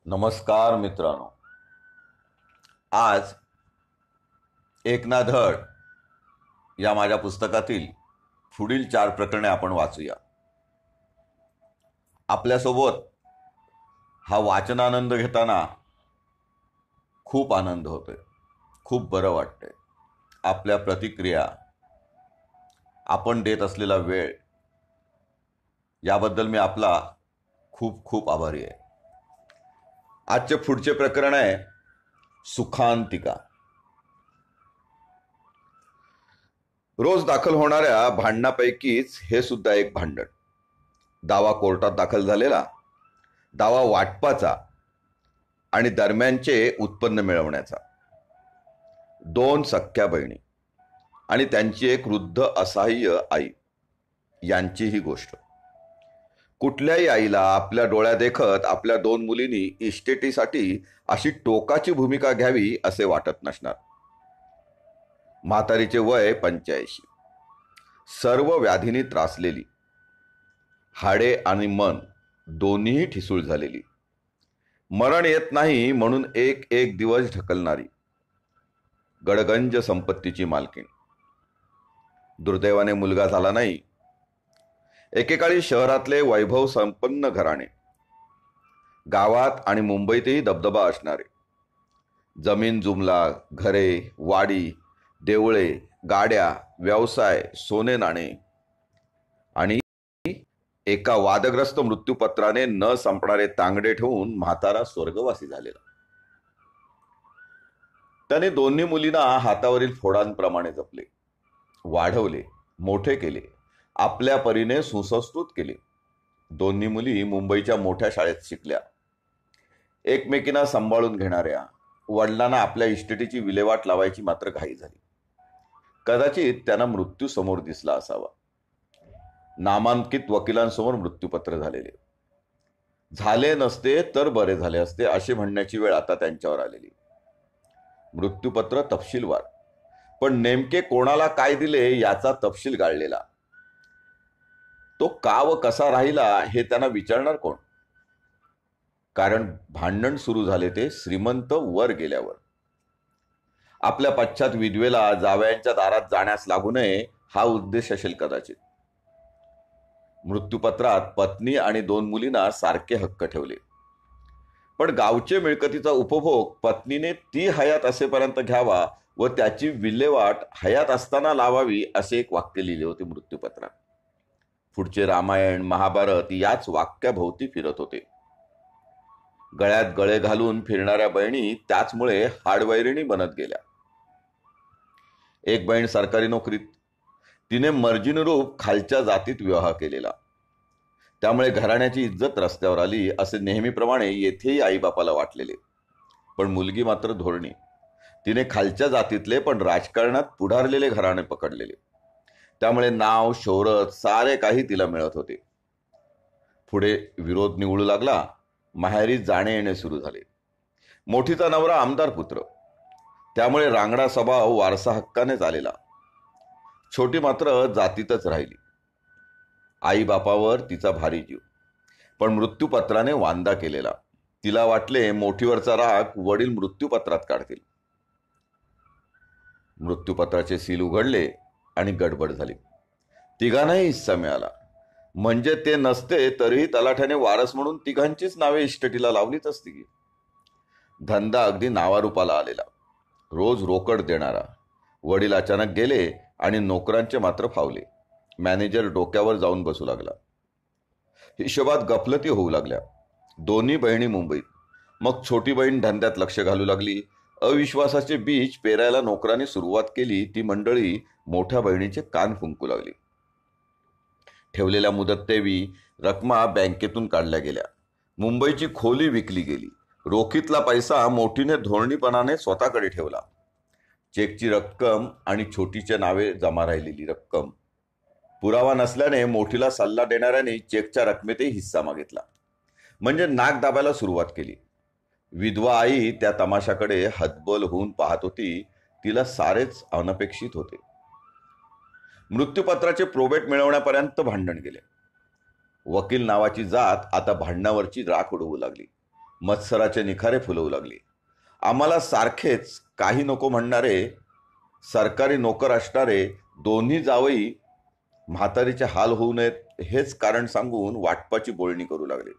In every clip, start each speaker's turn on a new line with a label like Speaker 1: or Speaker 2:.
Speaker 1: नमस्कार मित्रांनो. आज एक ना धड या माझ्या पुस्तकातील पुढील 4 प्रकरणे आपण वाचूया. आपल्यासोबत हा वाचनानंद घेताना खूप आनंद होतोय, खूप बरं वाटतंय. आपल्या प्रतिक्रिया, आपण देत असलेला वेळ याबद्दल मी आपला खूप खूप आभारी आहे. आजचे पुढचे प्रकरण आहे सुखांतिका. रोज दाखल होणाऱ्या भांडणापैकीच हे सुद्धा एक भांडण. दावा कोर्टात दाखल झालेला, दावा वाटपाचा आणि दरम्यानचे उत्पन्न मिळवण्याचा. 2 सख्या बहिणी आणि त्यांची एक वृद्ध असहाय्य आई यांची ही गोष्ट. कुठल्याही आईला आपल्या डोळ्यादेखत आपल्या 2 मुलींनी इस्टेटीसाठी अशी टोकाची भूमिका घ्यावी असे वाटत नसणार. म्हातारीचे वय 85, सर्व व्याधींनी त्रासलेली, हाडे आणि मन दोन्हीही ठिसूळ झालेली, मरण येत नाही म्हणून एक एक दिवस ढकलणारी, गडगंज संपत्तीची मालकीण. दुर्दैवाने मुलगा झाला नाही. एकेकाळी शहरातले वैभव संपन्न घराणे, गावात आणि मुंबईतही दबदबा असणारे, जमीन जुमला, घरे, वाडी, देवळे, गाड्या, व्यवसाय, सोने नाणे आणि एका वादग्रस्त मृत्यूपत्राने न संपणारे तांगडे ठेवून म्हातारा स्वर्गवासी झालेला. त्याने दोन्ही मुलींना हातावरील फोडांप्रमाणे जपले, वाढवले, मोठे केले, आपल्या परीने सुसंस्कृत केले. दोन्ही मुली मुंबईच्या मोठ्या शाळेत शिकल्या. एकमेकींना सांभाळून घेणाऱ्या. वडिलांना आपल्या इस्टेटीची विल्हेवाट लावायची मात्र घाई झाली. कदाचित त्यांना मृत्यू समोर दिसला असावा. नामांकित वकिलांसमोर मृत्यूपत्र झाले नसते तर बरे झाले असते असे म्हणण्याची वेळ आता त्यांच्यावर आलेली. मृत्यूपत्र तपशीलवार, पण नेमके कोणाला काय दिले याचा तपशील गाळलेला. तो का व कसा राहिला हे त्यांना विचारणार कोण? कारण भांडण सुरू झाले ते श्रीमंत वर गेल्यावर. आपल्या पश्चात विधवेला जावयांच्या दारात जाण्यास लागू नये हा उद्देश असेल कदाचित. मृत्यूपत्रात पत्नी आणि 2 मुलींना सारखे हक्क ठेवले, पण गावचे मिळकतीचा उपभोग पत्नीने ती हयात असेपर्यंत घ्यावा व त्याची विल्हेवाट हयात असताना लावावी असे एक वाक्य लिहिले होते मृत्यूपत्रात. पुढचे रामायण, महाभारत याच वाक्याभोवती फिरत होते. गळ्यात गळे घालून फिरणाऱ्या बहिणी त्याचमुळे हाडवैरिणी बनत गेल्या. एक बहीण सरकारी नोकरीत, तिने मर्जीनुरूप खालच्या जातीत विवाह केलेला, त्यामुळे घराण्याची इज्जत रस्त्यावर आली असे नेहमीप्रमाणे येथेही आईबापाला वाटलेले. पण मुलगी मात्र धोरणी. तिने खालच्या जातीतले पण राजकारणात पुढारलेले घराणे पकडलेले, त्यामुळे नाव, शोहरत सारे काही तिला मिळत होते. पुढे विरोध निवळू लागला. माहेरी जाणे येणे सुरू झाले. मोठीचा नवरा आमदार पुत्र, त्यामुळे रांगडा स्वभाव वारसा हक्कानेच आलेला. छोटी मात्र जातीतच राहिली. आई बापावर तिचा भारी जीव, पण मृत्यूपत्राने वांदा केलेला. तिला वाटले मोठीवरचा राग वडील मृत्यूपत्रात काढतील. मृत्यूपत्राचे सील उघडले आणि गडबड झाली. तिघांनाही हिस्सा मिळाला. म्हणजे ते नसते तरीही तलाठ्याने वारस म्हणून तिघांचीच नावे इस्टेटीला लावलीच असती की. धंदा अगदी नावारूपाला आलेला, रोज रोकड देणारा. वडील अचानक गेले आणि नोकरांचे मात्र फावले. मॅनेजर डोक्यावर जाऊन बसू लागला. हिशोबात गफलती होऊ लागल्या. दोन्ही बहिणी मुंबईत. मग छोटी बहीण धंद्यात लक्ष घालू लागली. अविश्वासाचे बीज पेरायला नोकरांनी सुरुवात केली. ती मंडळी मोठ्या बहिणीचे कान फुंकू लागली. ठेवलेल्या मुदत्तेवी रकमा बँकेतून काढल्या गेल्या. मुंबईची खोली विकली गेली. रोखीतला पैसा मोठीने धोरणीपणाने स्वतःकडे ठेवला. चेकची रक्कम आणि छोटीच्या नावे जमा राहिलेली रक्कम. पुरावा नसल्याने मोठीला सल्ला देणाऱ्याने चेकच्या रकमेतही हिस्सा मागितला. म्हणजे नाक दाबायला सुरुवात केली. विधवा आई त्या तमाशाकडे हतबल होऊन पाहत होती. तिला सारेच अनपेक्षित होते. मृत्यूपत्राचे प्रोबेट भांडण गेले. वकील नावाची जात आता भांडणावरची राख उडवू लागली. मत्सराचे निखारे फुलवू लागली. आम्हाला सारखेच काही नको म्हणणारे, सरकारी नोकर असणारे दोन्ही जावई म्हातारीचे हाल होऊ नयेत हेच कारण सांगून वाटपाची बोलणी करू लागले.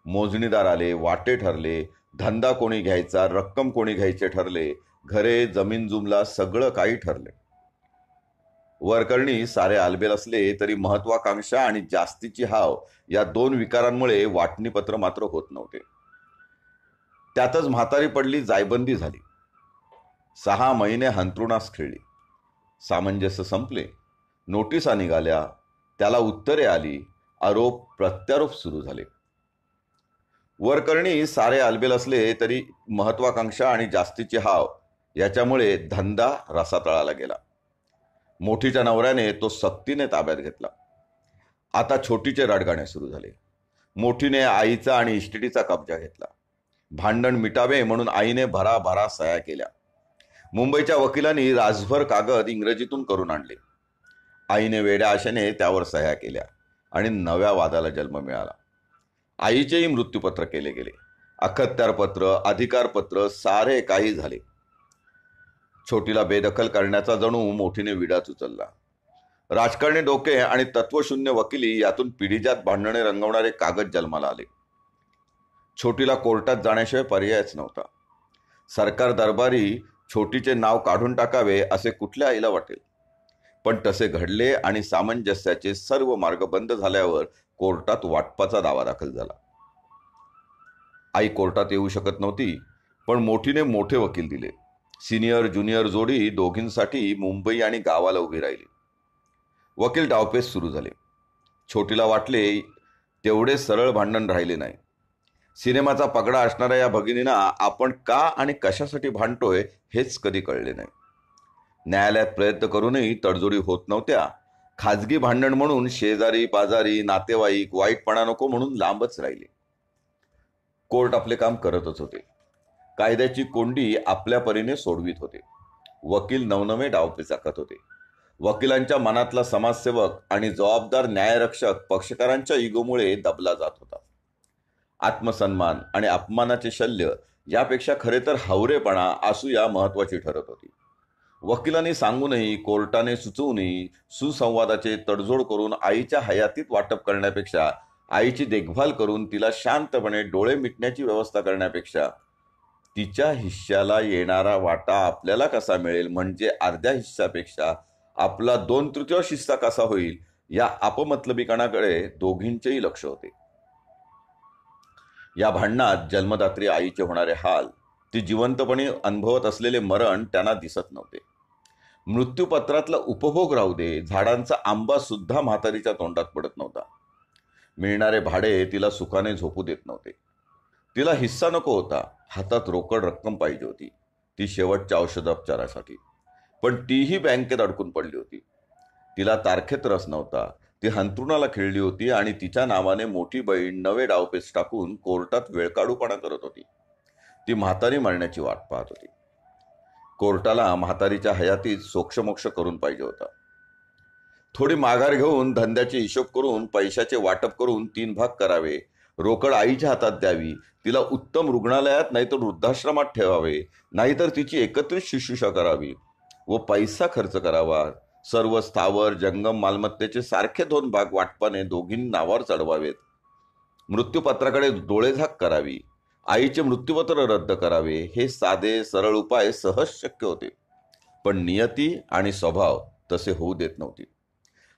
Speaker 1: मोजणीदार आले, वाटे ठरले, धंदा कोणी घ्यायचा, रक्कम कोणी घ्यायचे ठरले, घरे जमीन जुमला सगळं काही ठरले. वरकरणी सारे आलबेल असले तरी महत्वाकांक्षा आणि जास्तीची हाव या दोन विकारांमुळे वाटणीपत्र मात्र होत नव्हते. त्यातच म्हातारी पडली, जायबंदी झाली. 6 महिने हंतरुणास खेळली. सामंजस्य संपले, नोटिसा निघाल्या, त्याला उत्तरे आली, आरोप प्रत्यारोप सुरू झाले. वरकरणी सारे आलबेल असले तरी महत्वाकांक्षा आणि जास्तीची हाव याच्यामुळे धंदा रसातळाला गेला. मोठीच्या नवऱ्याने तो सक्तीने ताब्यात घेतला. आता छोटीचे रडगाणे सुरू झाले. मोठीने आईचा आणि इस्टेटीचा कब्जा घेतला. भांडण मिटावे म्हणून आईने भराभरा सह्या केल्या. मुंबईच्या वकिलांनी राजभर कागद इंग्रजीतून करून आणले. आईने वेड्या आशेने त्यावर सह्या केल्या आणि नव्या वादाला जन्म मिळाला. आईचेही मृत्यूपत्र केले गेले. अखत्यारपत्र, अधिकारपत्र सारे काही झाले. छोटीला बेदखल करण्याचा जणू मोठीने विडाच उचलला. राजकारणी डोके आणि तत्वशून्य वकिली यातून पिढीजात भांडणे रंगवणारे कागद जन्माला आले. छोटीला कोर्टात जाण्याशिवाय पर्यायच नव्हता. सरकार दरबारी छोटीचे नाव काढून टाकावे असे कुठल्या आईला वाटेल. पण तसे घडले आणि सामंजस्याचे सर्व मार्ग बंद झाल्यावर कोर्टात वाटपाचा दावा दाखल झाला. आई कोर्टात येऊ शकत नव्हती, पण मोठीने मोठे वकील दिले. सिनियर ज्युनियर जोडी दोघींसाठी मुंबई आणि गावाला उभी राहिली. वकील डावपेच सुरू झाले. छोटीला वाटले तेवढे सरळ भांडण राहिले नाही. सिनेमाचा पगडा असणाऱ्या या भगिनींना आपण का आणि कशासाठी भांडतोय हेच कधी कळले नाही. न्यायालयात प्रयत्न करूनही तडजोडी होत नव्हत्या. खाजगी भांडण म्हणून शेजारी पाजारी नातेवाईक वाईटपणा नको म्हणून लांबच राहिले. कोर्ट आपले काम करतच होते. कायद्याची कोंडी आपल्या परीने सोडवीत होते. वकील नवनवे डावपेच आखत होते. वकिलांच्या मनातला समाजसेवक आणि जबाबदार न्यायरक्षक पक्षकारांच्या इगोमुळे दबला जात होता. आत्मसन्मान आणि अपमानाचे शल्य यापेक्षा खरे तर हावरेपणा असूया महत्वाची ठरत होती. वकिलांनी सांगूनही, कोर्टाने सुचवूनही सुसंवादाचे तडजोड करून आईच्या हयातीत वाटप करण्यापेक्षा, आईची देखभाल करून तिला शांतपणे डोळे मिटण्याची व्यवस्था करण्यापेक्षा, तिच्या हिश्श्याला येणारा वाटा आपल्याला कसा मिळेल म्हणजे अर्ध्या हिस्सापेक्षा आपला 2/3 हिस्सा कसा होईल या अपमतलबीपणाकडे दोघींचेही लक्ष होते. या भांडणात जन्मदात्री आईचे होणारे हाल, ती जिवंतपणे अनुभवत असलेले मरण त्यांना दिसत नव्हते. मृत्यूपत्रातला उपभोग राहू दे, झाडांचा आंबा सुद्धा म्हातारीच्या तोंडात पडत नव्हता. मिळणारे भाडे तिला सुखाने झोपू देत नव्हते. तिला हिस्सा नको होता, हातात रोकड रक्कम पाहिजे होती, ती शेवटच्या औषधोपचारासाठी. पण तीही बँकेत अडकून पडली होती. तिला तारखेत रस नव्हता. ती हंतरुणाला खेळली होती आणि तिच्या नावाने मोठी बहीण नवे डावपेच टाकून कोर्टात वेळकाढूपणा करत होती. ती म्हातारी मरण्याची वाट पाहत होती. कोर्टाला म्हातारीच्या हयातीत सोक्षमोक्ष करून पाहिजे होता. थोडी माघार घेऊन धंद्याचे हिशोब करून पैशाचे वाटप करून 3 भाग करावे, रोकड आईच्या हातात द्यावी, तिला उत्तम रुग्णालयात नाहीतर वृद्धाश्रमात ठेवावे, नाहीतर तिची एकत्रित शुश्रूषा करावी व पैसा खर्च करावा. सर्व स्थावर जंगम मालमत्तेचे सारखे 2 भाग वाटपाने दोघींनी नावावर चढवावेत. मृत्यूपत्राकडे डोळेझाक करावी, आईचे मृत्यूपत्र रद्द करावे. हे साधे सरळ उपाय सहज शक्य होते, पण नियती आणि स्वभाव तसे होऊ देत नव्हती.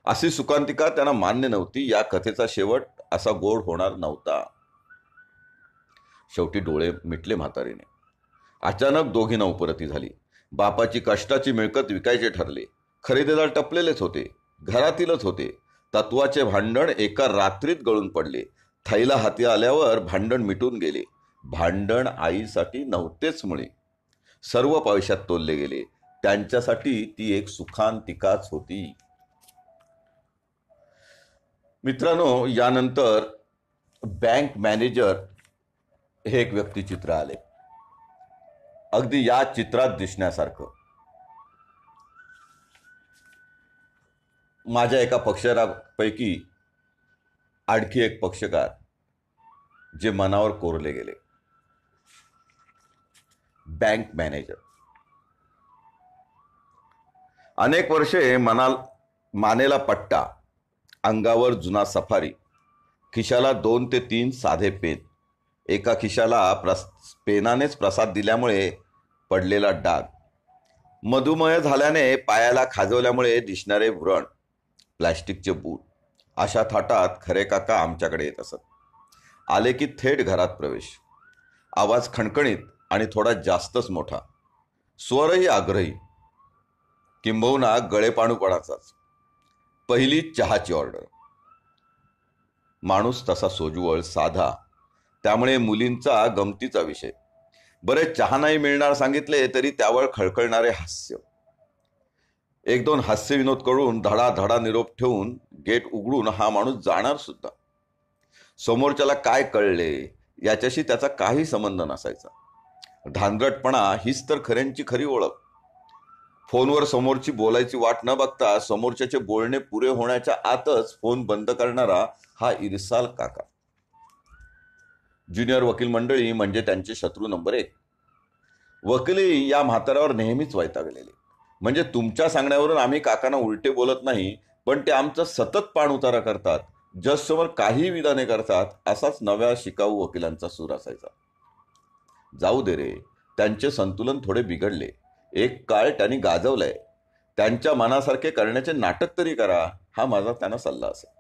Speaker 1: अशी सुखांतिका त्यांना मान्य नव्हती. या कथेचा शेवट असा गोड होणार नव्हता. शेवटी डोळे मिटले म्हातारीने. अचानक दोघींना उपरती झाली. बापाची कष्टाची मिळकत विकायचे ठरले. खरेदीदार टपलेलेच होते, घरातीलच होते. तत्वाचे भांडण एका रात्रीत गळून पडले. थैला हाती आल्यावर भांडण मिटून गेले. भांडण आईसाठी नव्हतेच मुळे. सर्व पैशात तोलले गेले. त्यांच्यासाठी ती एक सुखांतिकाच होती. मित्रांनो, यानंतर बँक मॅनेजर हे एक व्यक्तिचित्र आले. अगदी या चित्रात दिसण्यासारखं. माझ्या एका पक्षकारापैकी आणखी एक पक्षकार जे मनावर कोरले गेले. Bank manager. अनेक वर्षे मानेला पट्टा, अंगावर जुना सफारी, खिशाला 2 ते 3 साधे पेन, एका खिशाला पेनानेच प्रसाद दिल्यामुळे पडलेला डाग, मधुमेह झाल्याने पायाला खाजवल्यामुळे दिसणारे व्रण, प्लॅस्टिकचे बूट, अशा थाटात खरे काका आमच्याकडे येत असत. आले की थेट घरात प्रवेश. आवाज खणखणीत आणि थोडा जास्तच मोठा, स्वरही आग्रही, किंबहुना गळेपाणूपणाचाच. पहिली चहाची ऑर्डर. माणूस तसा सोजवळ, साधा, त्यामुळे मुलींचा गमतीचा विषय. बरे चहा नाही मिळणार सांगितले तरी त्यावर खळखळणारे हास्य. 1-2 हास्य विनोद करून धडाधडा निरोप ठेवून गेट उघडून हा माणूस जाणार सुद्धा. समोरच्याला काय कळले याच्याशी त्याचा काही संबंध नसायचा. धांदरटपणा हीच तर खऱ्यांची खरी ओळख. फोनवर समोरची बोलायची वाट न बघता समोरच्याचे बोलणे पुरे होण्याच्या आतच फोन बंद करणारा हा इरसाल काका. ज्युनियर वकील मंडळी म्हणजे त्यांचे शत्रू नंबर 1. वकिली या म्हाताऱ्यावर नेहमीच वैतागलेले. म्हणजे तुमच्या सांगण्यावरून आम्ही काकांना उलटे बोलत नाही, पण ते आमचं सतत पाणउतारा करतात, जजसमोर काही विधाने करतात, असाच नव्या शिकाऊ वकिलांचा सूर असायचा. जाऊ दे रे, त्यांचे संतुलन थोडे बिघडले. एक काळ त्यांनी गाजवलंय. त्यांच्या मनासारखे करण्याचे नाटक तरी करा, हा माझा त्यांना सल्ला असेल.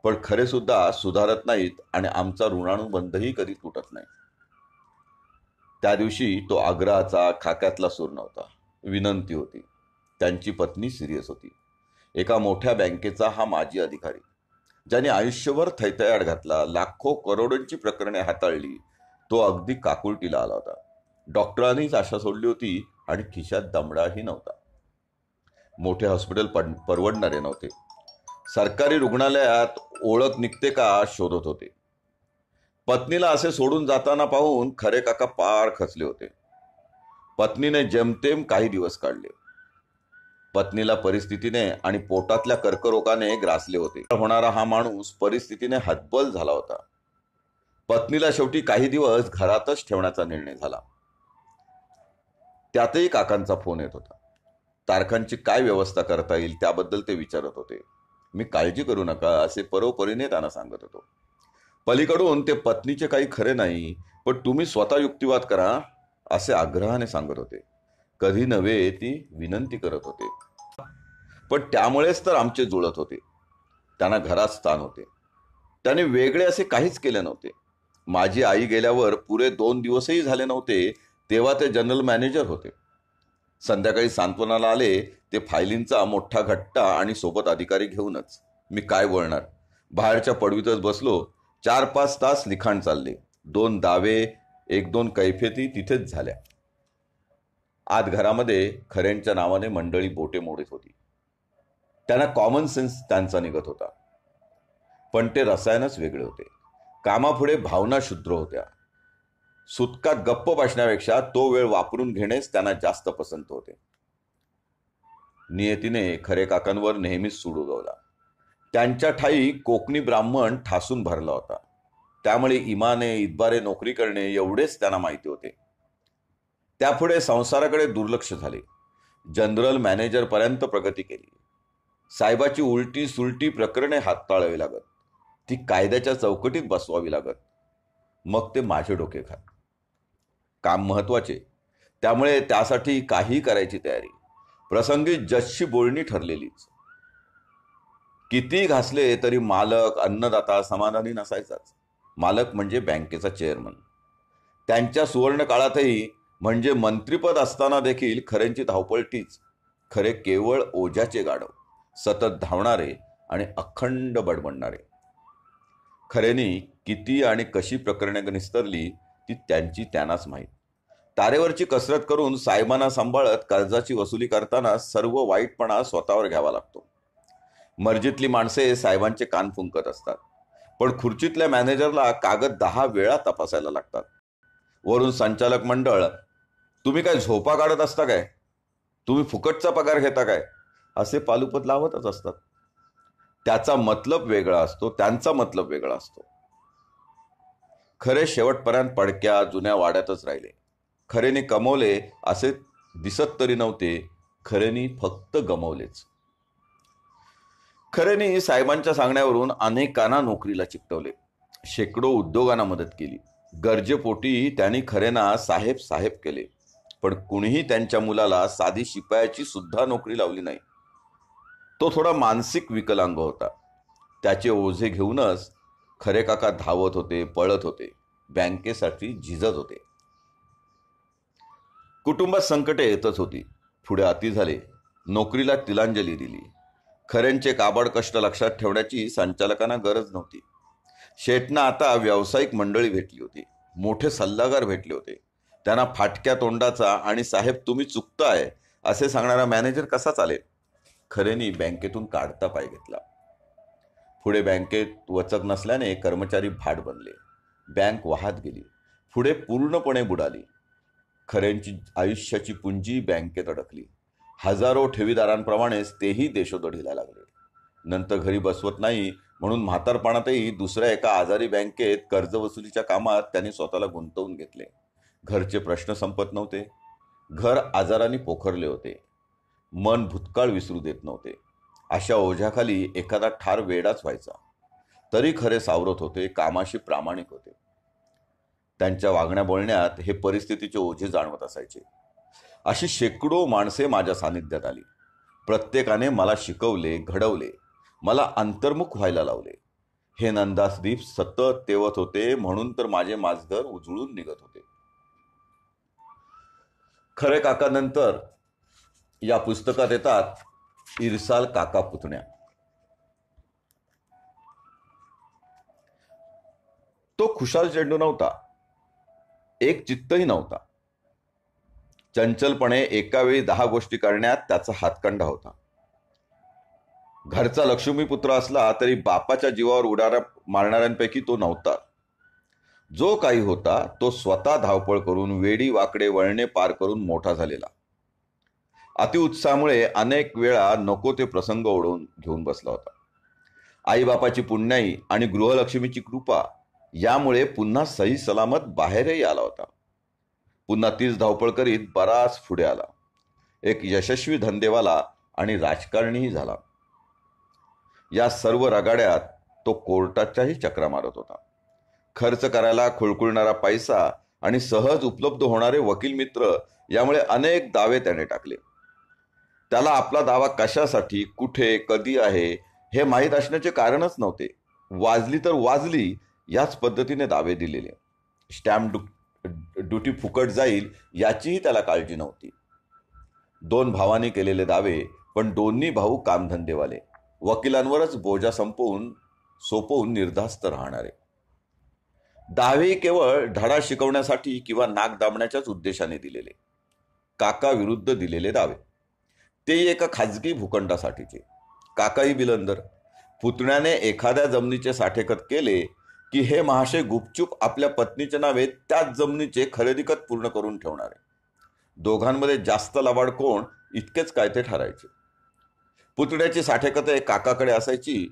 Speaker 1: पण खरे सुद्धा सुधारत नाहीत आणि आमचा ऋणानुबंधही कधी तुटत नाही. त्या दिवशी तो आग्रहाचा, खाक्यातला सूर नव्हता. विनंती होती. त्यांची पत्नी सिरियस होती. एका मोठ्या बँकेचा हा माजी अधिकारी, ज्याने आयुष्यभर थैथयाट घातला, लाखो करोडोंची प्रकरणे हाताळली, तो अगदी काकुळटीला आला होता. डॉक्टरांनीच आशा सोडली होती आणि खिशात दमडाही नव्हता. मोठे हॉस्पिटल परवडणारे नव्हते. सरकारी रुग्णालयात ओळख निघते का शोधत होते. पत्नीला असे सोडून जाताना पाहून खरे काका पार खचले होते. पत्नीने जेमतेम काही दिवस काढले. पत्नीला परिस्थितीने आणि पोटातल्या कर्करोगाने ग्रासले होते. होणारा हा माणूस परिस्थितीने हतबल झाला होता. पत्नीला शेवटी काही दिवस घरातच ठेवण्याचा निर्णय झाला. त्यातही काकांचा फोन येत होता. तारखांची काय व्यवस्था करता येईल त्याबद्दल ते विचारत होते. मी काळजी करू नका असे परोपरीने त्यांना सांगत होतो. पलीकडून ते पत्नीचे काही खरे नाही, पण तुम्ही स्वतः युक्तिवाद करा असे आग्रहाने सांगत होते. कधी नव्हे ती विनंती करत होते. पण त्यामुळेच तर आमचे जुळत होते. त्यांना घरात स्थान होते. त्याने वेगळे असे काहीच केले नव्हते. माझी आई गेल्यावर पुरे 2 दिवसही झाले नव्हते तेव्हा ते जनरल मॅनेजर होते. संध्याकाळी सांत्वनाला आले ते फायलींचा मोठा घट्टा आणि सोबत अधिकारी घेऊनच. मी काय बोलणार. बाहेरच्या पडवीतच बसलो. 4-5 तास लिखाण चालले. 2 दावे, 1-2 कैफियती तिथेच झाल्या. आत घरामध्ये खऱ्यांच्या नावाने मंडळी बोटे मोडत होती. त्यांना कॉमन सेन्स त्यांचा निघत होता. पण ते रसायनच वेगळे होते. कामापुढे भावना शुद्र होत्या. सुतकात गप्प बसण्यापेक्षा तो वेळ वापरून घेणेच त्यांना जास्त पसंत होते. नियतीने खरे काकांवर नेहमीच सूड उगवला. त्यांच्या ठाई कोकणी ब्राह्मण ठासून भरला होता. त्यामुळे इमाने इतबारे नोकरी करणे एवढेच त्यांना माहिती होते. त्यापुढे संसाराकडे दुर्लक्ष झाले. जनरल मॅनेजर पर्यंत प्रगती केली. साहेबाची उलटी सुलटी प्रकरणे हाताळावी लागत. ती कायद्याच्या चौकटीत बसवावी लागत. मग ते माझे डोके खात. काम महत्वाचे, त्यामुळे त्यासाठी काही करायची तयारी. प्रसंगी जजशी बोलणी ठरलेलीच. किती घासले तरी मालक, अन्नदाता समाधानी नसायचाच. मालक म्हणजे बँकेचा चेअरमन. त्यांच्या सुवर्ण काळातही म्हणजे मंत्रीपद असताना देखील खऱ्यांची धावपळ तीच. खरे केवळ ओझ्याचे गाढव, सतत धावणारे आणि अखंड बडबडणारे. खऱ्यांनी किती आणि कशी प्रकरणे निस्तरली ती त्यांनाच माहीत. तारेवरची कसरत करून साहेबांना सांभाळत कर्जाची वसुली करताना सर्व वाईटपणा स्वतःवर घ्यावा लागतो. मर्जीतली माणसे साहेबांचे कान फुंकत असतात, पण खुर्चीतल्या मॅनेजरला कागद 10 वेळा तपासायला लागतात. वरून संचालक मंडळ, तुम्ही काय झोपा काढत असता काय, तुम्ही फुकटचा पगार घेता काय, असे पालुपत लावतच असतात. त्याचा मतलब वेगळा असतो, त्यांचा मतलब वेगळा असतो. खरे शेवटपर्यंत पडक्या जुन्या वाड्यातच राहिले. खरेने कमवले असे दिसत तरी नव्हते, खरेनी फक्त गमवलेच. खरेनी साहेबांच्या सांगण्यावरून अनेकांना नोकरीला चिकटवले, शेकडो उद्योगांना मदत केली. गरजेपोटी त्यांनी खरेंना साहेब साहेब केले, पण कुणीही त्यांच्या मुलाला साधी शिपायाची सुद्धा नोकरी लावली नाही. तो थोडा मानसिक विकलांग होता. त्याचे ओझे घेऊनच खरे काका धावत होते, पळत होते, बँकेसाठी झिजत होते. कुटुंबात संकटे येतच होती. पुढे अति झाले, नोकरीला तिलांजली दिली. खऱ्यांचे काबाड कष्ट लक्षात ठेवण्याची संचालकांना गरज नव्हती. शेठना आता व्यावसायिक मंडळी भेटली होती, मोठे सल्लागार भेटले होते. त्यांना फाटक्या तोंडाचा आणि साहेब तुम्ही चुकताय असे सांगणारा मॅनेजर कसा चालेल? खरेनी बँकेतून काढता पाय घेतला. पुढे बँकेत वचक नसल्याने कर्मचारी भाट बनले. बँक वाहत गेली, पुढे पूर्णपणे बुडाली. खऱ्यांची आयुष्याची पुंजी बँकेत अडकली. हजारो ठेवीदारांप्रमाणेच तेही देशोधडीला लागले. नंतर घरी बसवत नाही म्हणून म्हातारपणातही दुसऱ्या एका आजारी बँकेत कर्जवसुलीच्या कामात त्यांनी स्वतःला गुंतवून घेतले. घरचे प्रश्न संपत नव्हते. घर आजाराने पोखरले होते. मन भूतकाळ विसरू देत नव्हते. अशा ओझ्याखाली एखादा ठार वेडाच व्हायचा. तरी खरे सावरत होते, कामाशी प्रामाणिक होते. त्यांच्या वागण्या बोलण्यात हे परिस्थितीचे ओझे जाणवत असायचे. अशी शेकडो माणसे माझ्या सानिध्यात आली. प्रत्येकाने मला शिकवले, घडवले, मला अंतर्मुख व्हायला लावले. हे नंदासदीप सतत तेवत होते, म्हणून तर माझे माजघर उजळून निघत होते. खरे काका नंतर या पुस्तकात येतात इरसाल काका पुतण्या. तो खुशाल चेंडू नव्हता, एक चित्तही नव्हता. चंचलपणे एका वेळी 10 गोष्टी करण्यात त्याचा हातखंडा होता. घरचा लक्ष्मीपुत्र असला तरी बापाच्या जीवावर उड्या मारणाऱ्यांपैकी तो नव्हता. जो काही होता तो स्वतः धावपळ करून, वेडी वाकडे वळणे पार करून मोठा झालेला. अतिउत्साहामुळे अनेक वेळा नको ते प्रसंग ओढून घेऊन बसला होता. आईबापाची पुण्याई आणि गृहलक्ष्मीची कृपा यामुळे पुन्हा सही सलामत बाहेरही आला होता. पुन्हा तीच धावपळ करीत बराच पुढे आला. एक यशस्वी धंदेवाला आणि राजकारणीही झाला. या सर्व रगाड्यात तो कोर्टाच्याही चक्रा मारत होता. खर्च करायला खुळखुळणारा पैसा आणि सहज उपलब्ध होणारे वकील मित्र यामुळे अनेक दावे त्याने टाकले. त्याला आपला दावा कशासाठी, कुठे, कधी आहे हे माहीत असण्याचे कारणच नव्हते. वाजली तर वाजली याच पद्धतीने दावे दिलेले. स्टॅम्प ड्युटी फुकट जाईल याचीही त्याला काळजी नव्हती. 2 भावांनी केलेले दावे, पण दोन्ही भाऊ कामधंदेवाले, वकिलांवरच बोजा सोपवून निर्धास्त राहणारे. दावे केवळ धडा शिकवण्यासाठी किंवा नाक दाबण्याच्याच उद्देशाने दिलेले. काका विरुद्ध दिलेले दावे, तेही एका खाजगी भूखंडासाठीचे. काकाही बिलंदर. पुतण्याने एखाद्या जमिनीचे साठेखत केले की हे महाशय गुपचूप आपल्या पत्नीच्या नावे त्याच जमिनीचे खरेदीखत पूर्ण करून ठेवणारे. दोघांमध्ये जास्त लबाड कोण इतकेच काय ते ठरायचे. पुतण्याची साठेखते काकाकडे असायची,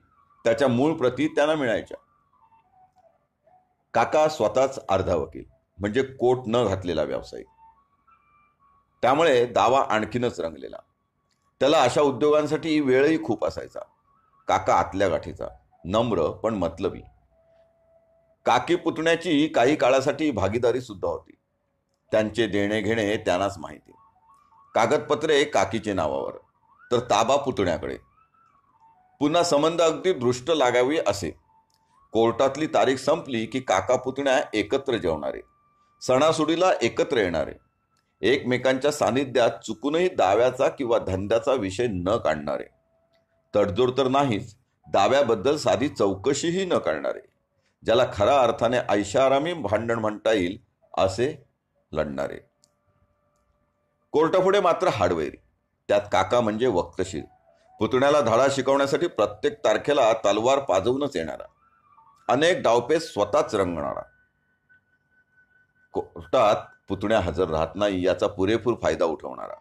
Speaker 1: त्याच्या मूळ प्रती त्यांना मिळायच्या. काका स्वतःच अर्धा वकील, म्हणजे कोट न घातलेला व्यावसायिक. त्यामुळे दावा आणखीनच रंगलेला. त्याला अशा उद्योगांसाठी वेळही खूप असायचा. काका आतल्या गाठीचा, नम्र पण मतलबी. काकी पुतण्याची काही काळासाठी भागीदारी सुद्धा होती. त्यांचे देणे घेणे त्यांनाच माहिती. कागदपत्रे काकीचे नावावर, तर ताबा पुतण्याकडे. पुन्हा संबंध अगदी दृष्ट लागावी असे. कोर्टातली तारीख संपली की काका पुतण्या एकत्र जेवणारे, सणासुदीला एकत्र येणारे, एकमेकांच्या सानिध्यात चुकूनही दाव्याचा किंवा धंद्याचा विषय न काढणारे. तडजोड तर नाहीच, दाव्याबद्दल साधी चौकशीही न करणारे. ज्याला खऱ्या अर्थाने ऐशारामी भांडण म्हणता येईल असे लढणारे. कोर्टापुढे मात्र हाडवैरी. त्यात काका म्हणजे वक्तशीर, पुतण्याला धडा शिकवण्यासाठी प्रत्येक तारखेला तलवार पाजवूनच येणारा, अनेक डावपेच स्वतःच रंगणारा. कोर्टात पुतण्या हजर राहत नाही याचा पुरेपूर फायदा उठवणारा,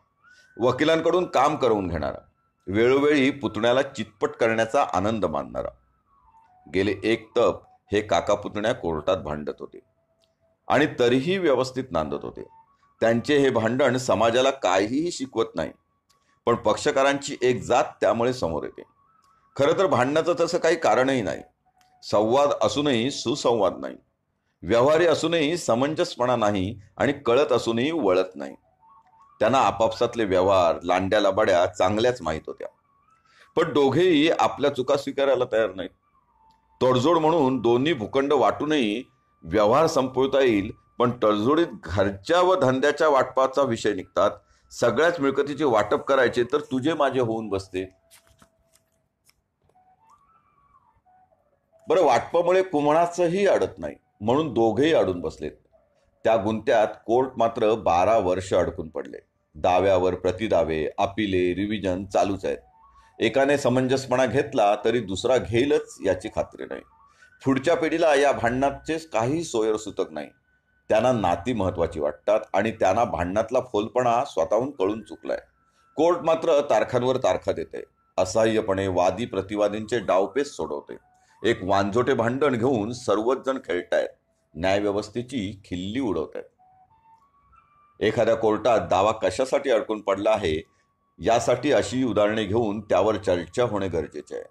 Speaker 1: वकिलांकडून काम करवून घेणारा, वेळोवेळी पुतण्याला चितपट करण्याचा आनंद मानणारा. गेले 1 तप हे काका पुतण्या कोर्टात भांडत होते आणि तरीही व्यवस्थित नांदत होते. त्यांचे हे भांडण समाजाला काहीही शिकवत नाही, पण पक्षकारांची एक जात त्यामुळे समोर येते. खरं तर भांडणाचं तसं काही कारणही नाही. संवाद असूनही सुसंवाद नाही, व्यवहारी असूनही समंजसपणा नाही आणि कळत असूनही वळत नाही. त्यांना आपापसातले व्यवहार, लांड्या लबाड्या चांगल्याच माहीत होत्या, पण दोघेही आपल्या चुका स्वीकारायला तयार नाहीत. तडजोड म्हणून दोन्ही भूखंड वाटूनही व्यवहार संपवता येईल, पण तडजोडीत घरच्या व धंद्याच्या वाटपाचा विषय निघतात. सगळ्याच मिळकतीचे वाटप करायचे तर तुझे माझे होऊन बसते. बरं, वाटपामुळे कुणाचंही अडत नाही, म्हणून दोघेही अडून बसलेत. त्या गुंत्यात कोर्ट मात्र 12 वर्ष अडकून पडले. दाव्यावर प्रतिदावे, अपिले, रिव्हिजन चालूच आहेत. एकाने समंजसपणा घेतला तरी दुसरा घेईलच याची खात्री नाही. पुढच्या पिढीला या भांडणाचे काही सोयरसूतक नाही. त्यांना नाती महत्वाची वाटतात आणि त्यांना भांडणातला फोलपणा स्वतःहून कळून चुकलाय. कोर्ट मात्र तारखांवर तारखा देते, असहाय्यपणे वादी प्रतिवादींचे डावपेच सोडवते. एक वांझोटे भांडण घेऊन सर्वच जण खेळतायत, न्यायव्यवस्थेची खिल्ली उडवतायत. एखाद्या कोर्टात दावा कशासाठी अडकून पडला आहे यासाठी अशी उदाहरणे घेऊन त्यावर चर्चा होणे गरजेचे आहे.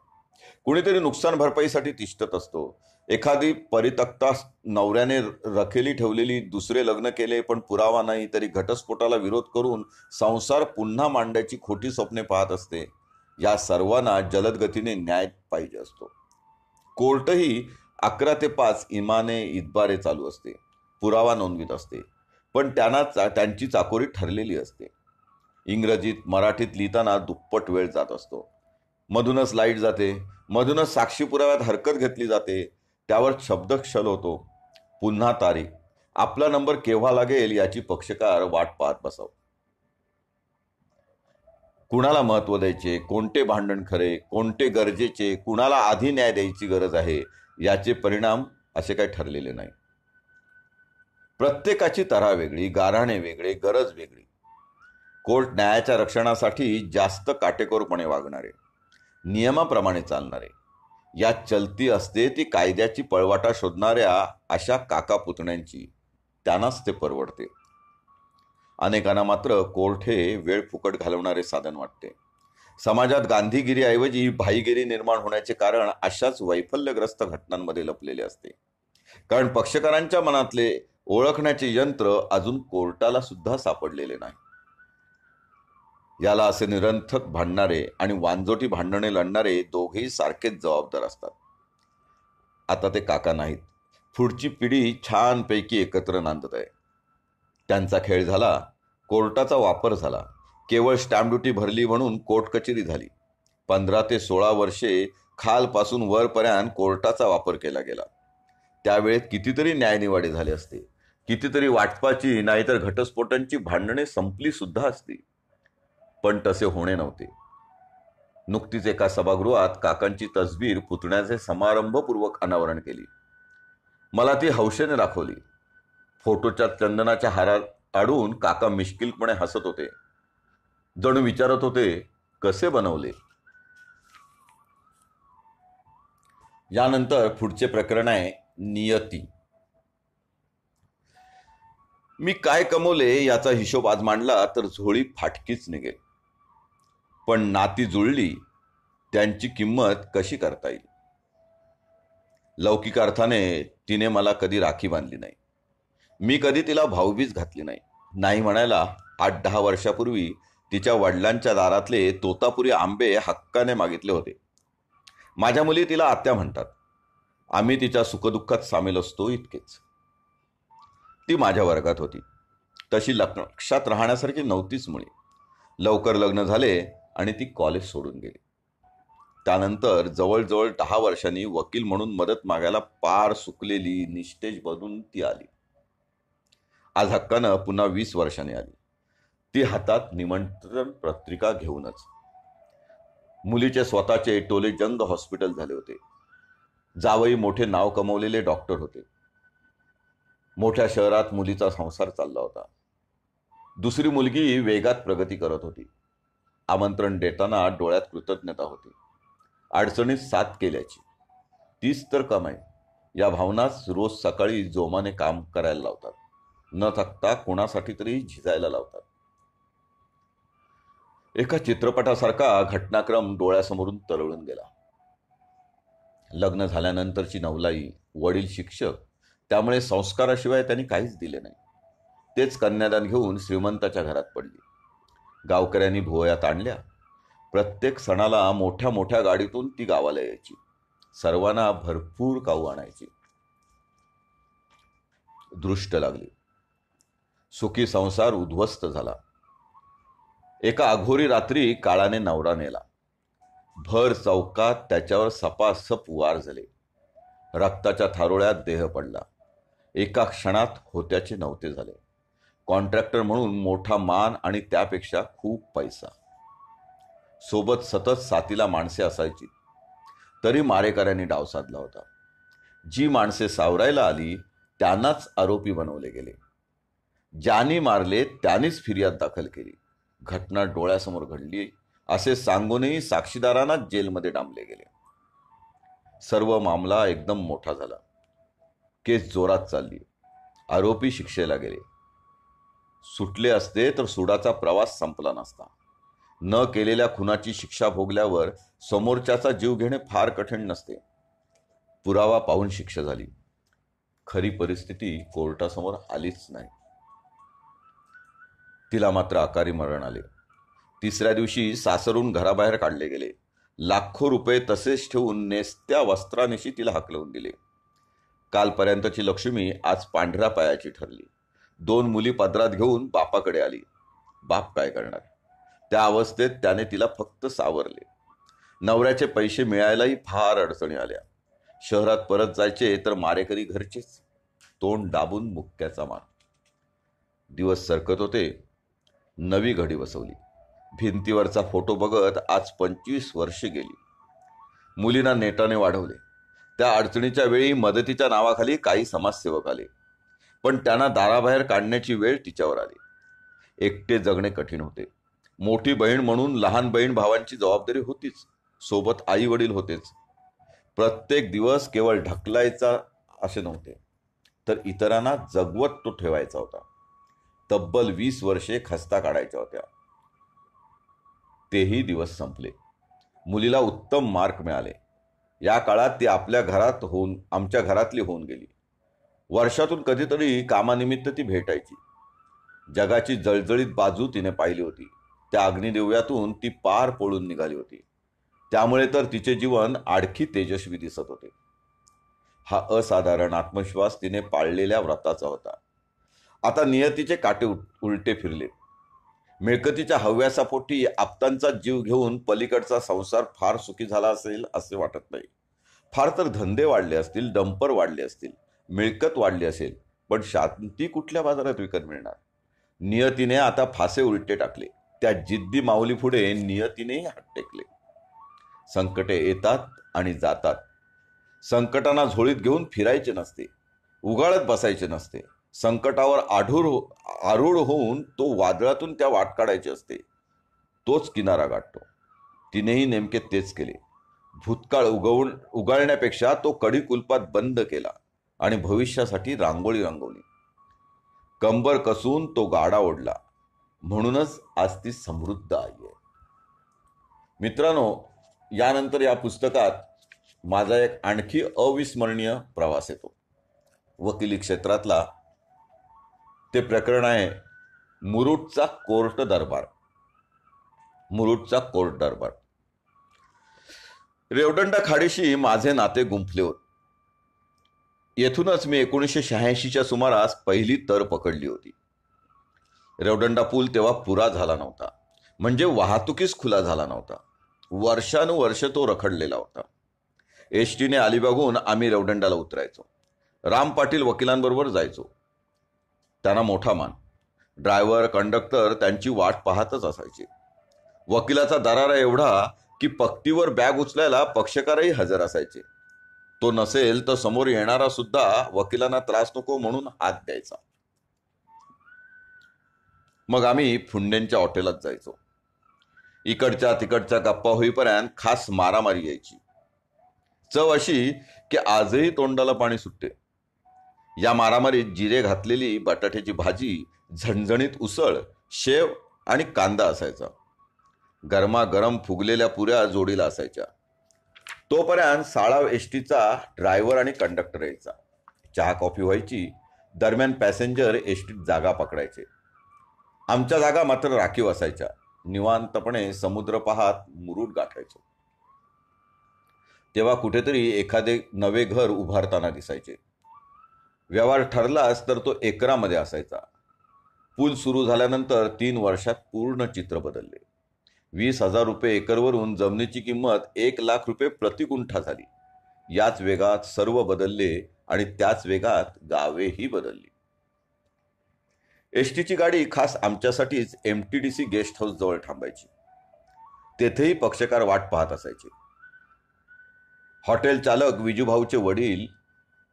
Speaker 1: कुणीतरी नुकसान भरपाईसाठी तिष्ठत असतो. एखादी परितक्ता नवऱ्याने रखेली ठेवलेली दुसरे लग्न केले पण पुरावा नाही तरी घटस्फोटाला विरोध करून संसार पुन्हा मांडायची खोटी स्वप्ने पाहत असते. या सर्वांना जलद गतीने न्याय पाहिजे असतो. कोर्टही 11 ते 5 इमाने इतबारे चालू असते, पुरावा नोंदवित असते, पण त्यांची चाकोरी ठरलेली असते. इंग्रजीत मराठीत लिहिताना दुप्पट वेळ जात असतो. मधूनच लाईट जाते, मधूनच साक्षी पुराव्यात हरकत घेतली जाते, त्यावर शब्दक्षल होतो. पुन्हा तारीख, आपला नंबर केव्हा लागेल याची पक्षकार वाट पाहत बसाव. कुणाला महत्व द्यायचे, कोणते भांडण खरे, कोणते गरजेचे, कुणाला आधी न्याय द्यायची गरज आहे याचे परिणाम असे काही ठरलेले नाही. प्रत्येकाची तऱ्हा वेगळी, गाऱ्हाणे वेगळे, गरज वेगळी. कोर्ट न्यायाच्या रक्षणासाठी जास्त काटेकोरपणे वागणारे, नियमाप्रमाणे चालणारे, यात चलती असते ती कायद्याची पळवाटा शोधणाऱ्या अशा काका पुतण्यांची. त्यांनाच ते परवडते. अनेकांना मात्र कोर्ट हे वेळ फुकट घालवणारे साधन वाटते. समाजात गांधीगिरीऐवजी भाईगिरी निर्माण होण्याचे कारण अशाच वैफल्यग्रस्त घटनांमध्ये लपलेले असते. कारण पक्षकारांच्या मनातले ओळखण्याचे यंत्र अजून कोर्टाला सुद्धा सापडलेले नाही. याला असे निरंथक भांडणारे आणि वांजोटी भांडणे लढणारे दोघेही सारखेच जबाबदार असतात. आता ते काका नाहीत. पुढची पिढी छानपैकी एकत्र नांदत आहे. त्यांचा खेळ झाला, कोर्टाचा वापर झाला. केवळ स्टॅम्प ड्युटी भरली म्हणून कोर्ट कचेरी झाली. 15 ते 16 वर्षे खालपासून वरपर्यंत कोर्टाचा वापर केला गेला. त्यावेळेत कितीतरी न्यायनिवाडे झाले असते, कितीतरी वाटपाची नाहीतर घटस्फोटांची भांडणे संपली सुद्धा असती. पण तसे होणे नव्हते. नुकतीच एका सभागृहात काकांची तसबीर पुतण्याचे समारंभपूर्वक अनावरण केली. मला ती हौशेने दाखवली. फोटोच्या चंदनाच्या हारात अडून काका मिश्किलपणे हसत होते. जणू विचारत होते, कसे बनवले. यानंतर पुढचे प्रकरण आहे नियती. मी काय कमवले याचा हिशोब आज मांडला तर झोळी फाटकीच निघेल. पण नाती जुळली, त्यांची किंमत कशी करता येईल. लौकिक अर्थाने तिने मला कधी राखी बांधली नाही. मी कधी तिला भाऊबीज घातली नाही. नाही म्हणायला 8-10 वर्षापूर्वी तिच्या वडिलांच्या दारातले तोतापुरी आंबे हक्काने मागितले होते. माझ्या मुली तिला आत्या म्हणतात. आम्ही तिच्या सुखदुःखात सामील असतो इतकेच. ती माझ्या वर्गात होती. तशी लक्षात राहण्यासारखी नव्हतीच मुळी. लवकर लग्न झाले आणि ती कॉलेज सोडून गेली. त्यानंतर जवळजवळ 10 वर्षांनी वकील म्हणून मदत मागायला पार सुकलेली, निस्तेज बनून ती आली. आज हक्कानं पुन्हा 20 वर्षांनी आली. ती हातात निमंत्रण पत्रिका घेऊनच. मुलीचे स्वतःचे टोलेजंग हॉस्पिटल झाले होते. जावई मोठे नाव कमवलेले डॉक्टर होते. मोठ्या शहरात मुलीचा संसार चालला होता. दुसरी मुलगी वेगात प्रगती करत होती. आमंत्रण देताना डोळ्यात कृतज्ञता होती. अडचणीत साथ केल्याची, तीच तर कमाई, या भावनाच रोज सकाळी जोमाने काम करायला लावतात. न थकता कोणासाठी तरी झिजायला लावतात. एका चित्रपटासारखा घटनाक्रम डोळ्यासमोरून तरळून गेला. लग्न झाल्यानंतरची नवलाई, वडील शिक्षक, त्यामुळे संस्काराशिवाय त्यांनी काहीच दिले नाही. तेच कन्यादान घेऊन श्रीमंताच्या घरात पडली. गावकऱ्यांनी भुवयात आणल्या. प्रत्येक सणाला मोठ्या मोठ्या गाडीतून ती गावाला यायची. सर्वांना भरपूर काऊ आणायची. दृष्ट लागली. सुखी संसार उद्ध्वस्त झाला. एका अघोरी रात्री काळाने नवरा नेला. भर चौकात त्याच्यावर सपासप वार झाले. रक्ताच्या थारोळ्यात देह पडला. एका क्षणात होत्याचे नव्हते झाले. कॉन्ट्रॅक्टर म्हणून मोठा मान आणि त्यापेक्षा खूप पैसा. सोबत सतत साथीला माणसे असायची. तरी मारेकऱ्यांनी डाव साधला होता. जी माणसे सावरायला आली त्यांनाच आरोपी बनवले गेले. ज्यांनी मारले त्यांनीच फिर्याद दाखल केली. घटना डोळ्यासमोर घडली असे सांगूनही साक्षीदारांना जेलमध्ये डांबले गेले. सर्व मामला एकदम मोठा झाला. केस जोरात चालली. आरोपी शिक्षेला गेले. सुटले असते तर सुडाचा प्रवास संपला नसता. न केलेल्या खुनाची शिक्षा भोगल्यावर समोरच्याचा जीव घेणे फार कठीण नसते. पुरावा पाहून शिक्षा झाली. खरी परिस्थिती कोर्टासमोर आलीच नाही. तिला मात्र अकाली मरण आले. तिसऱ्या दिवशी सासरून घराबाहेर काढले गेले. लाखो रुपये तसेच ठेवून नेसत्या वस्त्रानिशी तिला हकलवून दिले. कालपर्यंतची लक्ष्मी आज पांढऱ्या पायाची ठरली. 2 मुली पदरात घेऊन बापाकडे आली. बाप काय करणार? त्या अवस्थेत त्याने तिला फक्त सावरले. नवऱ्याचे पैसे मिळायलाही फार अडचणी आल्या. शहरात परत जायचे तर मारेकरी घरचेच. तोंड दाबून मुक्क्याचा मान. दिवस सरकत होते. नवी घडी बसवली. भिंतीवरचा फोटो बघत आज 25 वर्षे गेली. मुलींना नेटाने वाढवले. त्या अडचणीच्या वेळी मदतीच्या नावाखाली काही समाजसेवक आले. पण त्यांना दाराबाहेर काढण्याची वेळ तिच्यावर आली. एकटे जगणे कठीण होते. मोठी बहीण म्हणून लहान बहीण भावांची जबाबदारी होतीच. सोबत आई वडील होतेच. प्रत्येक दिवस केवळ ढकलायचा असे नव्हते, तर इतरांना जगवत तो ठेवायचा होता. तब्बल 20 वर्षे खस्ता काढायच्या होत्या. तेही दिवस संपले. मुलीला उत्तम मार्क मिळाले. या काळात ती आमच्या घरातली होऊन गेली. वर्षातून कधीतरी कामानिमित्त ती भेटायची. जगाची जळजळीत बाजू तिने पाहिली होती. त्या अग्निदिव्यातून ती पार पळून निघाली होती. त्यामुळे तर तिचे जीवन आणखी तेजस्वी दिसत होते. हा असाधारण आत्मविश्वास तिने पाळलेल्या व्रताचा होता. आता नियतीचे काटे उलटे फिरले. मिळकतीच्या हव्यासापोटी आप्तांचा जीव घेऊन पलीकडचा संसार फार सुखी झाला असेल असे वाटत नाही. फार तर धंदे वाढले असतील, डंपर वाढले असतील, मिळकत वाढली असेल, पण शांती कुठल्या बाजारात विकत मिळणार? नियतीने आता फासे उलटे टाकले. त्या जिद्दी माऊली पुढे नियतीनेही हात टेकले. संकटे येतात आणि जातात. संकटांना झोळीत घेऊन फिरायचे नसते, उगाळत बसायचे नसते. संकटावर आरूढ होऊन तो वादळातून त्या वाट काढायची असते. तोच किनारा गाठतो. तिनेही नेमके तेच केले. भूतकाळ उगाळण्यापेक्षा तो कडी कुलपात बंद केला आणि भविष्यासाठी रांगोळी रंगवली. कंबर कसून तो गाडा ओढला. म्हणूनच आज ती समृद्ध आई आहे. मित्रांनो, यानंतर या पुस्तकात माझा एक आणखी अविस्मरणीय प्रवास येतो. वकिली क्षेत्रातला ते प्रकरण आहे मुरुडचा कोर्ट दरबार. मुरुडचा कोर्ट दरबार. रेवदंडा खाडीशी माझे नाते गुंफले होते. येथूनच मी 1986च्या सुमारास पहिली तर पकडली होती. रेवदंडा पूल तेव्हा पुरा झाला नव्हता, म्हणजे वाहतुकीस खुला झाला नव्हता. वर्षानुवर्ष तो रखडलेला होता. एसटीने अलिबागहून आम्ही रेवदंडाला उतरायचो. राम पाटील वकिलांबरोबर जायचो. त्यांना मोठा मान. ड्रायव्हर, कंडक्टर त्यांची वाट पाहतच असायचे. वकिलाचा दरारा एवढा की पक्तीवर बॅग उचलायला पक्षकारही हजर असायचे. तो नसेल तर समोर येणारा सुद्धा वकिलांना त्रास नको म्हणून हात द्यायचा. मग आम्ही फुंडेंच्या हॉटेलात जायचो. इकडच्या तिकडच्या गप्पा होईपर्यंत खास मारामारी यायची. चव अशी की आजही तोंडाला पाणी सुटते. या मारामारीत जिरे घातलेली बटाट्याची भाजी, झणझणीत उसळ, शेव आणि कांदा असायचा. गरमागरम फुगलेल्या पुऱ्या जोडीला असायच्या. तोपर्यंत साळाव एसटीचा ड्रायव्हर आणि कंडक्टर यायचा. चहा कॉफी व्हायची. दरम्यान पॅसेंजर एसटीत जागा पकडायचे. आमच्या जागा मात्र राखीव असायच्या. निवांतपणे समुद्र पाहत मुरुड गाठायचो. तेव्हा कुठेतरी एखादे नवे घर उभारताना दिसायचे. व्यवहार ठरलाच तर तो एकरामध्ये असायचा. पूल सुरू झाल्यानंतर 3 वर्षात पूर्ण चित्र बदलले. 20,000 रुपये एकरवरून जमिनीची किंमत 1,00,000 रुपये प्रति गुंठा झाली. याच वेगात सर्व बदलले आणि त्याच वेगात गावेही बदलली. एसटीची गाडी खास आमच्यासाठीच MTDC गेस्ट हाऊस जवळ थांबायची. तेथेही पक्षकार वाट पाहत असायचे. हॉटेल चालक विजूभाऊचे वडील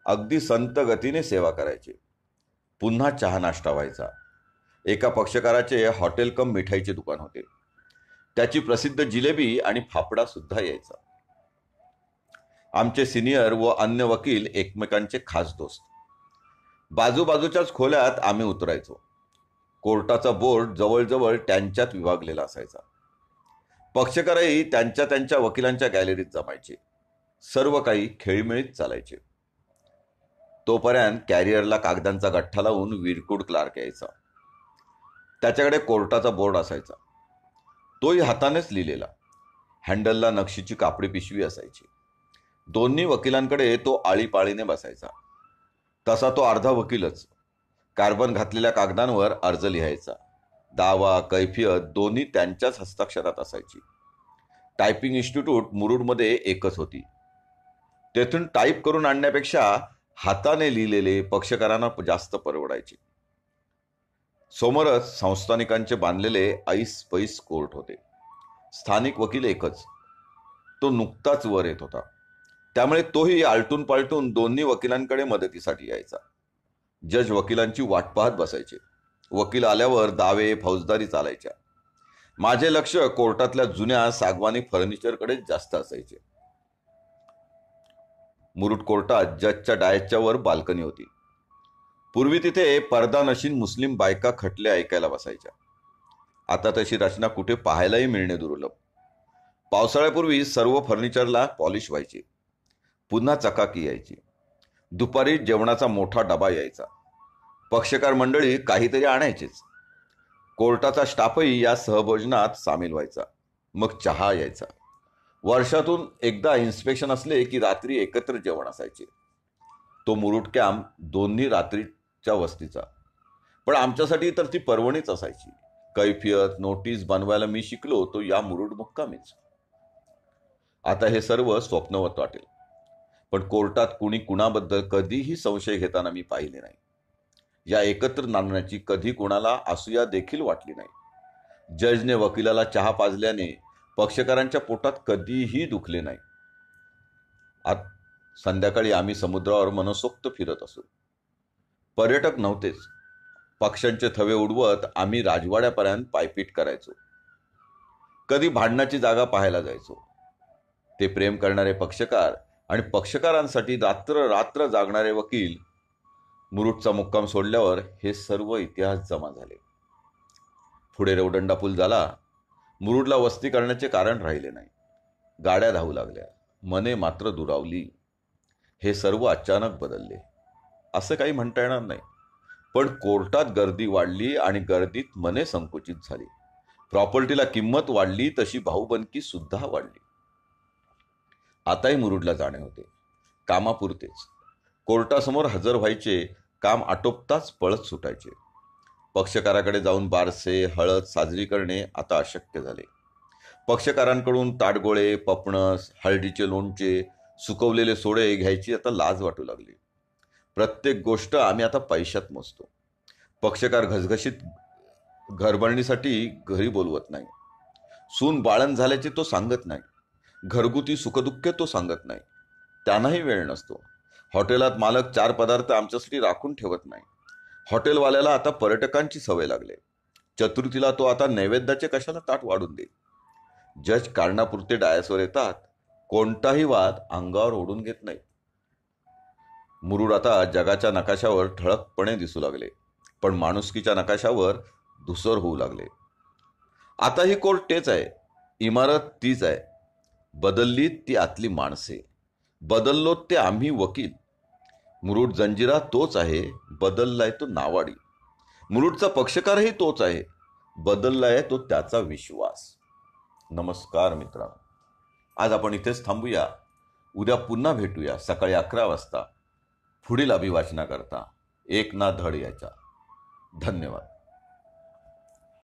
Speaker 1: अगदी संत गतीने सेवा करायचे. पुन्हा चहा नाश्ता व्हायचा. एका पक्षकाराचे हॉटेल कम मिठाईचे दुकान होते. त्याची प्रसिद्ध जिलेबी आणि फाफडा सुद्धा यायचा. आमचे सिनियर व अन्य वकील एकमेकांचे खास दोस्त. बाजूबाजूच्याच खोल्यात आम्ही उतरायचो. कोर्टाचा बोर्ड जवळजवळ त्यांच्यात विभागलेला असायचा. पक्षकारही त्यांच्या त्यांच्या वकिलांच्या गॅलरीत जमायचे. सर्व काही खेळीमेळीत चालायचे. तोपर्यंत कॅरियरला कागदांचा गठ्ठा लावून विरकुड क्लार्क यायचा. त्याच्याकडे कोर्टाचा बोर्ड असायचा. तोही हातानेच लिहिलेला. हँडलला नक्षीची कापडी पिशवी असायची. दोन्ही वकिलांकडे तो आळीपाळीने बसायचा. तसा तो अर्धा वकीलच. कार्बन घातलेल्या कागदांवर अर्ज लिहायचा. दावा, कैफियत दोन्ही त्यांच्याच हस्ताक्षरात असायची. टायपिंग इन्स्टिट्यूट मुरुडमध्ये एकच होती. तेथून टाईप करून आणण्यापेक्षा हाताने लिहिलेले पक्षकारांना जास्त परवडायचे. समोरच संस्थानिकांचे बांधलेले ऐस पैस कोर्ट होते. स्थानिक वकील एकच. तो नुकताच वर येत होता. त्यामुळे तोही आलटून पालटून दोन्ही वकिलांकडे मदतीसाठी यायचा. जज वकिलांची वाट पाहत बसायचे. वकील आल्यावर दावे, फौजदारी चालायच्या. माझे लक्ष कोर्टातल्या जुन्या सागवानी फर्निचरकडे जास्त असायचे. मुरुड कोर्टात जजच्या डायसच्या वर बाल्कनी होती. पूर्वी तिथे पर्दानशीन मुस्लिम बायका खटले ऐकायला बसायच्या. आता तशी रचना कुठे पाहायलाही मिळणे दुर्लभ. पावसाळ्यापूर्वी सर्व फर्निचरला पॉलिश व्हायची. पुन्हा चकाकी यायची. दुपारी जेवणाचा मोठा डबा यायचा. पक्षकार मंडळी काहीतरी आणायचेच. कोर्टाचा स्टाफही या सहभोजनात सामील व्हायचा. मग चहा यायचा. वर्षातून एकदा इन्स्पेक्शन असले की रात्री एकत्र जेवण असायचे. तो मुरुड कॅम्प दोन्ही रात्रीच्या वस्तीचा. पण आमच्यासाठी तर ती पर्वणीच असायची. कैफियत, नोटीस बनवायला मी शिकलो तो या मुरुड मुक्कामीच. आता हे सर्व स्वप्नवत वाटेल. पण कोर्टात कुणी कुणाबद्दल कधीही संशय घेताना मी पाहिले नाही. या एकत्र नांदण्याची कधी कुणाला असूया देखील वाटली नाही. जजने वकिलाला चहा पाजल्याने पक्षकारांच्या पोटात कधीही दुखले नाही. आज संध्याकाळी आम्ही समुद्रावर मनसोक्त फिरत असू. पर्यटक नव्हतेच. पक्ष्यांचे थवे उडवत आम्ही राजवाड्यापर्यंत पायपीट करायचो. कधी भांडणाची जागा पाहायला जायचो. ते प्रेम करणारे पक्षकार आणि पक्षकारांसाठी रात्र रात्र जागणारे वकील. मुरुडचा मुक्काम सोडल्यावर हे सर्व इतिहास जमा झाले. पुढे रेवदंडा पूल झाला. मुरुडला वस्ती करण्याचे कारण राहिले नाही. गाड्या धावू लागल्या. मने मात्र दुरावली. हे सर्व अचानक बदलले असं काही म्हणता येणार नाही. पण कोर्टात गर्दी वाढली आणि गर्दीत मने संकुचित झाली. प्रॉपर्टीला किंमत वाढली तशी भाऊबंदकी सुद्धा वाढली. आताही मुरुडला जाणे होते. कामापुरतेच. कोर्टासमोर हजर व्हायचे. काम आटोपताच पळत सुटायचे. पक्षकाराकडे जाऊन बारसे, हळद साजरी करणे आता अशक्य झाले. पक्षकारांकडून ताडगोळे, पपणस, हळदीचे लोणचे, सुकवलेले सोडे घ्यायची आता लाज वाटू लागली. प्रत्येक गोष्ट आम्ही आता पैशात मोजतो. पक्षकार घसघशीत घरभरणीसाठी घरी बोलवत नाही. सून बाळण झाल्याचे तो सांगत नाही. घरगुती सुखदुःखे तो सांगत नाही. त्यांनाही वेळ नसतो. हॉटेलात मालक 4 पदार्थ आमच्यासाठी राखून ठेवत नाही. हॉटेलवाल्याला आता पर्यटकांची सवय लागली. चतुर्थीला तो आता नैवेद्याचे कशाला ताट वाढून देईल. जज कारणापुरते डायसवर येतात. कोणताही वाद अंगावर ओढून घेत नाही. मुरुड आता जगाच्या नकाशावर ठळकपणे दिसू लागले, पण माणुसकीच्या नकाशावर धुसर होऊ लागले. आताही कोर्ट तेच आहे, इमारत तीच आहे, बदलली ती आतली माणसे, बदललो ते आम्ही वकील. मुरुड जंजिरा तोच आहे, बदललाय तो नावाडी. मुरुडचा पक्षकारही तोच आहे, बदललाय तो त्याचा विश्वास. नमस्कार मित्रांनो, आज आपण इथेच थांबूया. उद्या पुन्हा भेटूया सकाळी 11 वाजता पुढील अभिवाचनाकरता. एक ना धड याचा. धन्यवाद.